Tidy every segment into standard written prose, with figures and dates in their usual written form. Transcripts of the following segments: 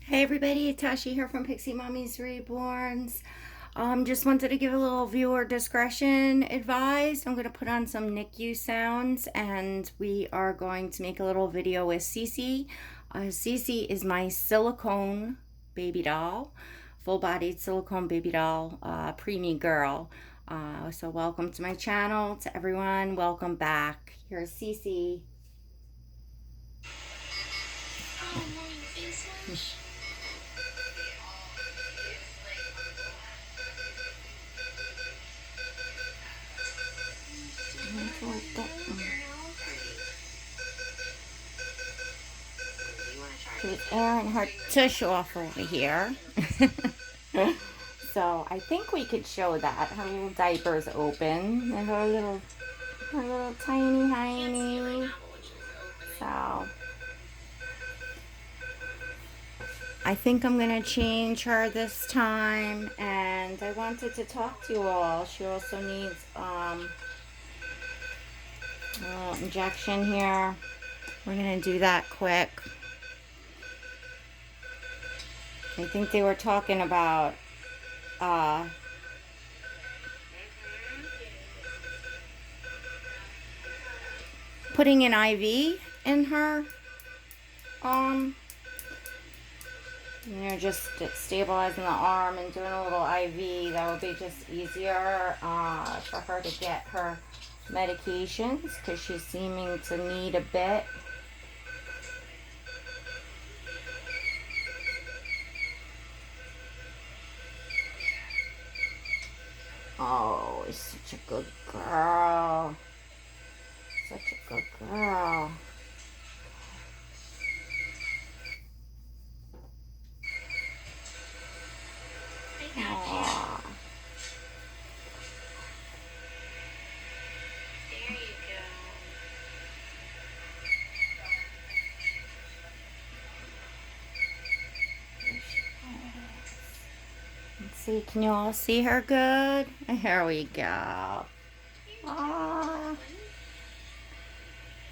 Hey everybody, Tashi here from Pixie Mommy's Reborns. Just wanted to give a little viewer discretion advised. I'm going to put on some NICU sounds and we are going to make a little video with Cece. Cece is my silicone baby doll, full-bodied silicone baby doll, preemie girl. So welcome to my channel, to everyone. Welcome back. Here's Cece. She's airing her tush off over here. So I think we could show that. Her little diaper's open and her little tiny. So I think I'm gonna change her this time, and I wanted to talk to you all. She also needs a little injection here. We're gonna do that quick. I think they were talking about putting an IV in her, just stabilizing the arm and doing a little IV. That would be just easier for her to get her medications, because she's seeming to need a bit. Oh, he's such a good girl. Such a good girl. Aww. There you go. Let's see, can you all see her good? Here we go. Aww.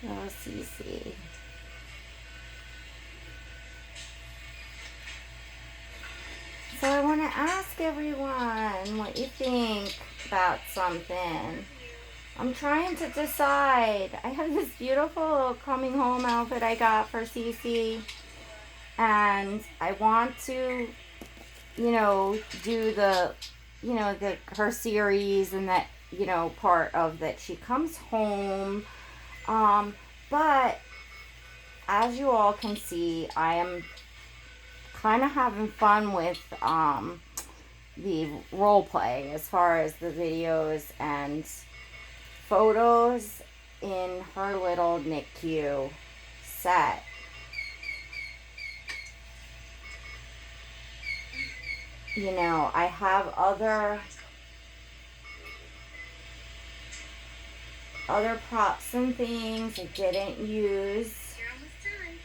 Oh, Cece. So I want to ask everyone what you think about something. I'm trying to decide. I have this beautiful coming home outfit I got for Cece, and I want to, do the, her series, and that, part of that she comes home. But as you all can see, I am kind of having fun with the role play as far as the videos and photos in her little NICU set. I have other props and things I didn't use. You're almost done.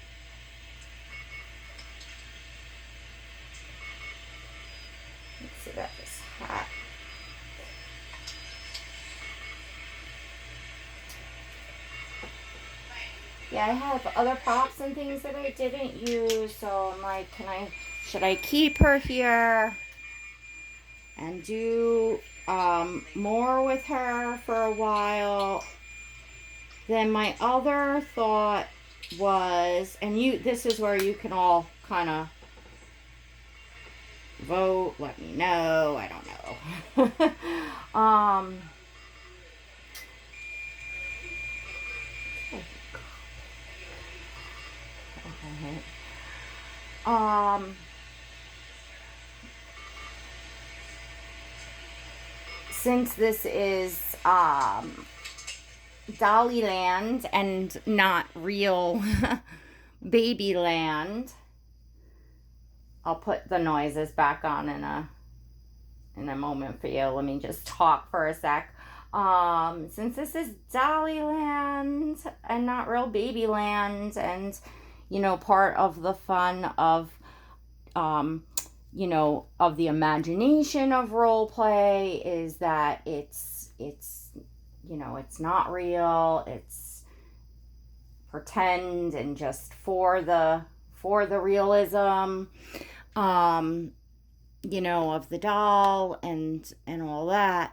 Let's see about this hat. Yeah, I have other props and things that I didn't use, so I'm like, should I keep her here and do more with her for a while? Then my other thought was, and this is where you can all kind of vote, let me know, I don't know. Since this is Dollyland and not real Babyland, I'll put the noises back on in a moment for you. Let me just talk for a sec. Since this is Dollyland and not real Babyland, and part of the fun of of the imagination of role play is that it's not real, it's pretend and just for the for the realism, you know, of the doll and all that,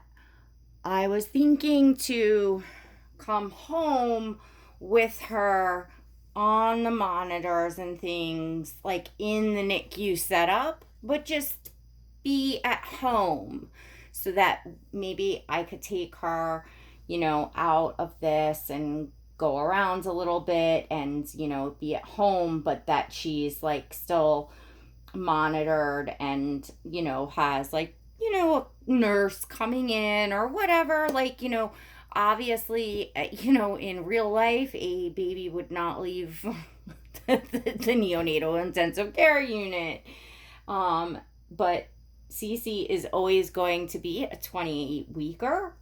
I was thinking to come home with her on the monitors and things, like in the NICU setup, but just be at home so that maybe I could take her, you know, out of this and go around a little bit and, you know, be at home, but that she's like still monitored and, you know, has like, you know, a nurse coming in or whatever. Like, you know, obviously, you know, in real life, a baby would not leave the neonatal intensive care unit. But Cece is always going to be a 28 weeker.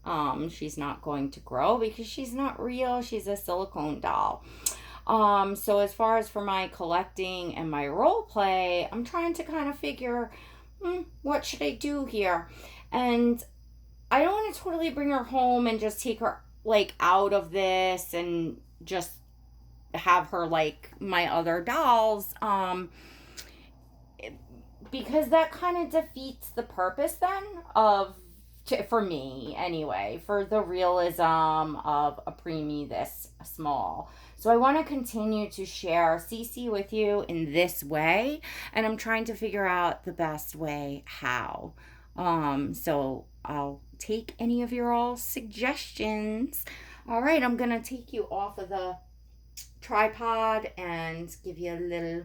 She's not going to grow because she's not real. She's a silicone doll. So as far as for my collecting and my role play, I'm trying to kind of figure, what should I do here? And I don't want to totally bring her home and just take her like out of this and just have her like my other dolls. Because that kind of defeats the purpose then of, for me anyway, for the realism of a preemie this small. So I want to continue to share Cece with you in this way, and I'm trying to figure out the best way how. So I'll take any of your all suggestions. All right, I'm gonna take you off of the tripod and give you a little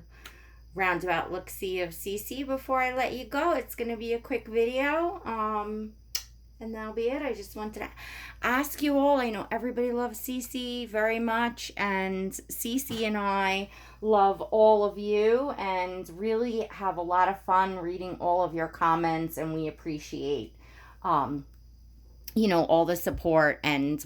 roundabout look-see of Cece before I let you go. It's gonna be a quick video. And that'll be it. I just wanted to ask you all. I know everybody loves Cece very much, and Cece and I love all of you and really have a lot of fun reading all of your comments, and we appreciate, you know, all the support, and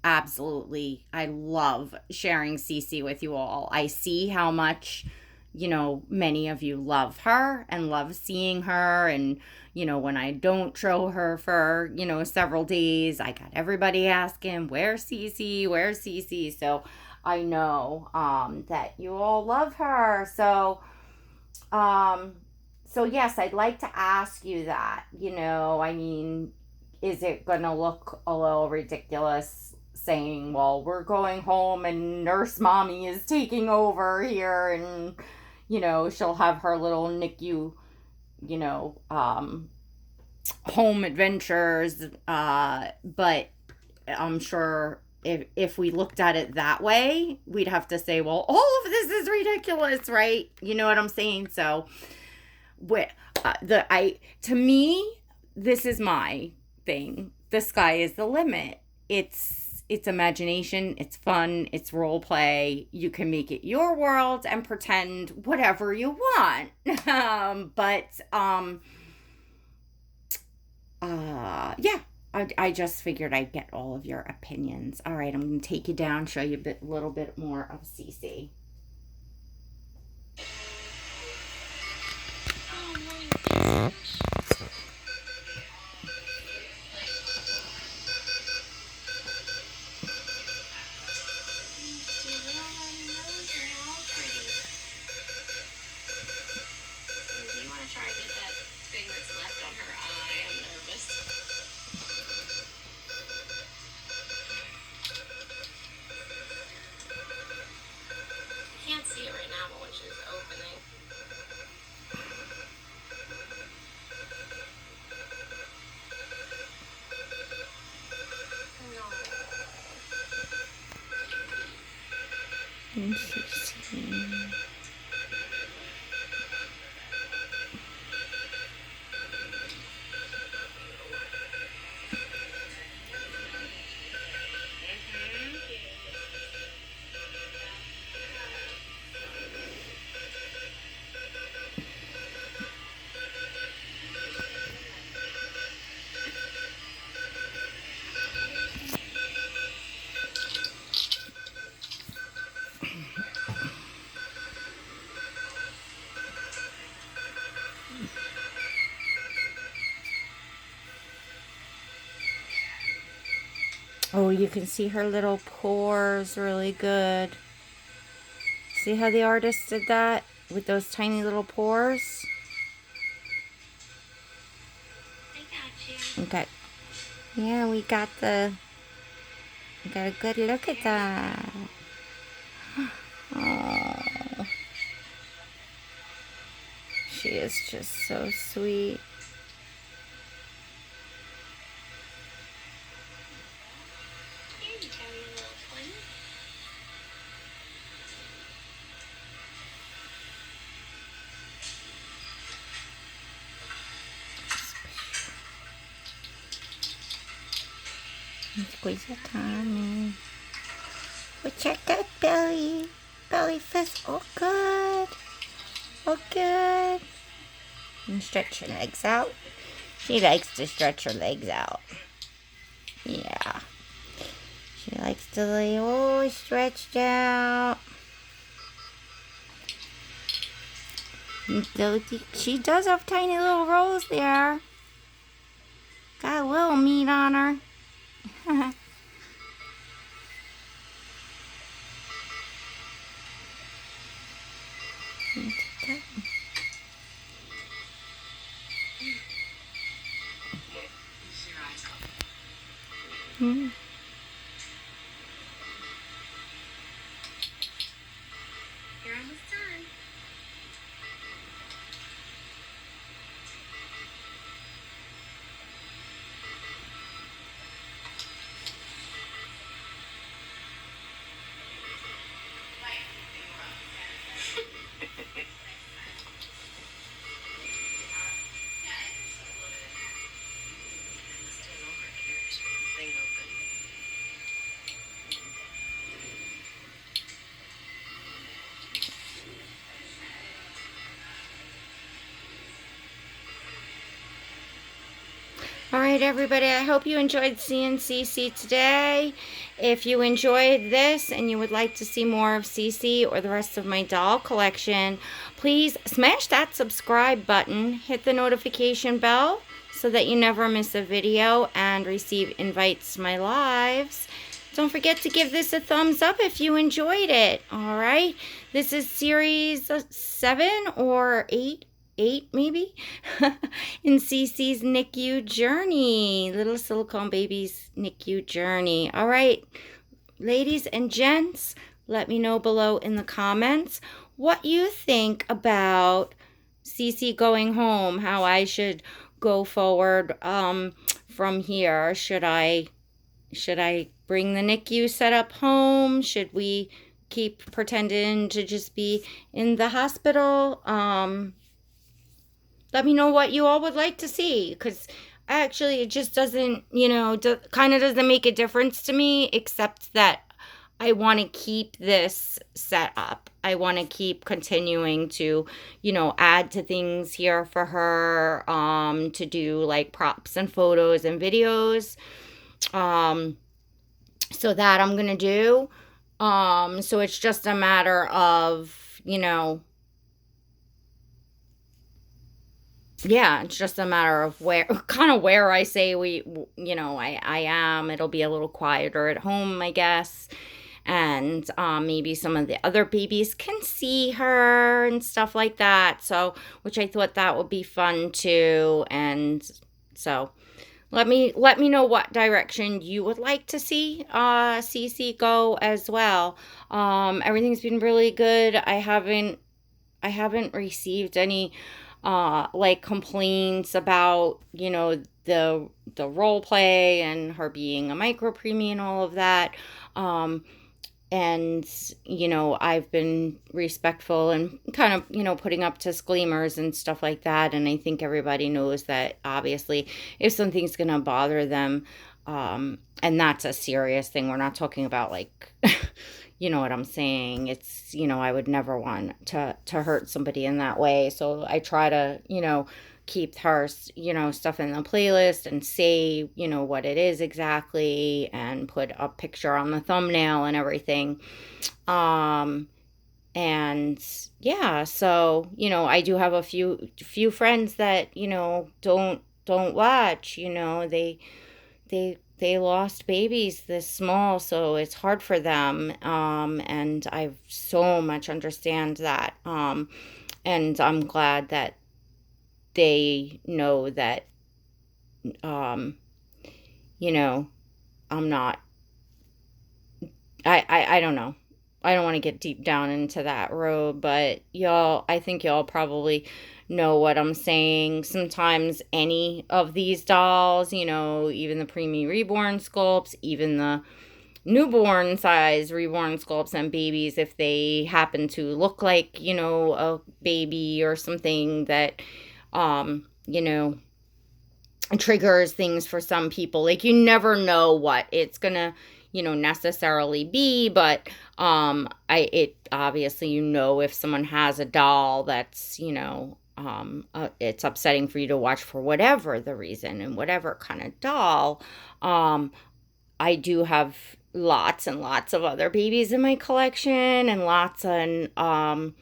I love sharing Cece with you all. I see how much, you know, many of you love her and love seeing her. And, you know, when I don't show her for, you know, several days, I got everybody asking, where's Cece? Where's Cece? So I know that you all love her. So, yes, I'd like to ask you that, you know, I mean, is it going to look a little ridiculous saying, well, we're going home and Nurse Mommy is taking over here, and, you know, she'll have her little NICU, you know, home adventures, but I'm sure if we looked at it that way, we'd have to say, well, all of this is ridiculous, right? You know what I'm saying? So, to me, this is my thing. The sky is the limit. It's imagination, it's fun, it's role play. You can make it your world and pretend whatever you want. Yeah, I just figured I'd get all of your opinions. All right, I'm going to take you down, show you a little bit more of Cece. Interesting. Oh, you can see her little pores really good. See how the artist did that? with those tiny little pores. I got you. Okay. Yeah, we got a good look at that. Oh, she is just so sweet. Here you go, you little one. Squeeze your tummy. Oh, check that belly. Belly feels all good. All good. And stretch your legs out. She likes to stretch her legs out. Yeah. She likes to lay all stretched out. She does have tiny little rolls there. Got a little meat on her. Mm. You're almost done. All right, everybody, I hope you enjoyed seeing Cece today. If you enjoyed this and you would like to see more of Cece or the rest of my doll collection, please smash that subscribe button, hit the notification bell so that you never miss a video and receive invites to my lives. Don't forget to give this a thumbs up if you enjoyed it. All right, this is series 7 or 8 maybe, in Cece's NICU journey, little silicone baby's NICU journey. All right, ladies and gents, let me know below in the comments what you think about Cece going home, how I should go forward from here. Should I bring the NICU setup home? Should we keep pretending to just be in the hospital? Let me know what you all would like to see, because actually it just doesn't, kind of doesn't make a difference to me, except that I want to keep this set up. I want to keep continuing to, add to things here for her, to do like props and photos and videos. So that I'm going to do. So it's just a matter of, yeah, it's just a matter of where I say I am. It'll be a little quieter at home, I guess. And maybe some of the other babies can see her and stuff like that. So, which I thought that would be fun too. And so let me know what direction you would like to see Cece go as well. Everything's been really good. I haven't received any like complaints about, the role play and her being a micro preemie and all of that. And, I've been respectful and kind of, putting up disclaimers and stuff like that. And I think everybody knows that obviously if something's going to bother them, and that's a serious thing. We're not talking about like, you know what I'm saying? It's, I would never want to hurt somebody in that way. So I try to, keep her, stuff in the playlist and say, what it is exactly and put a picture on the thumbnail and everything. And yeah, so, I do have a few friends that, don't watch, they they lost babies this small, so it's hard for them. And I so much understand that. And I'm glad that they know that, um, you know, I'm not, I don't know. I don't want to get deep down into that road, but I think y'all probably know what I'm saying. Sometimes any of these dolls, even the preemie reborn sculpts, even the newborn size reborn sculpts and babies, if they happen to look like, a baby or something that, triggers things for some people. Like, you never know what it's gonna, necessarily be, but it obviously, if someone has a doll that's, it's upsetting for you to watch for whatever the reason and whatever kind of doll. I do have lots and lots of other babies in my collection, and lots and other,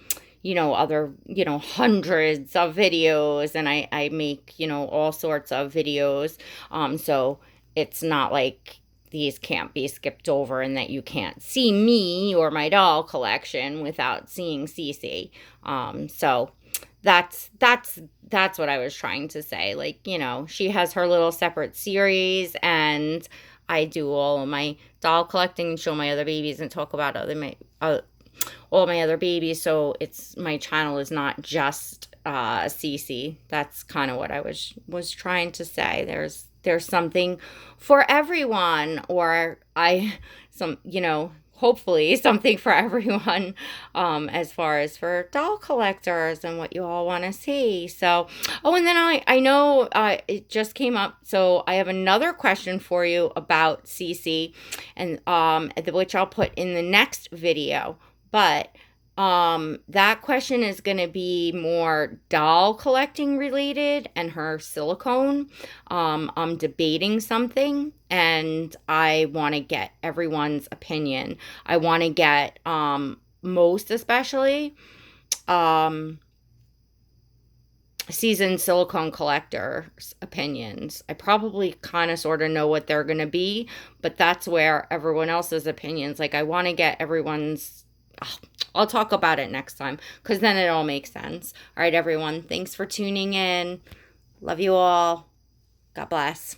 hundreds of videos, and I make, all sorts of videos. So it's not like these can't be skipped over and that you can't see me or my doll collection without seeing Cece. So that's what I was trying to say. Like, she has her little separate series, and I do all of my doll collecting and show my other babies and talk about all my other babies. So my channel is not just Cece. That's kind of what I was trying to say. There's something for everyone, or hopefully something for everyone, as far as for doll collectors and what you all want to see. So, and then I know it just came up, so I have another question for you about Cece, and which I'll put in the next video. But that question is going to be more doll collecting related and her silicone. I'm debating something, and I want to get everyone's opinion. I want to get, most especially, seasoned silicone collectors' opinions. I probably kind of sort of know what they're going to be, but that's where everyone else's opinions, like, I want to get everyone's. I'll talk about it next time, because then it all makes sense. All right, everyone. Thanks for tuning in. Love you all. God bless.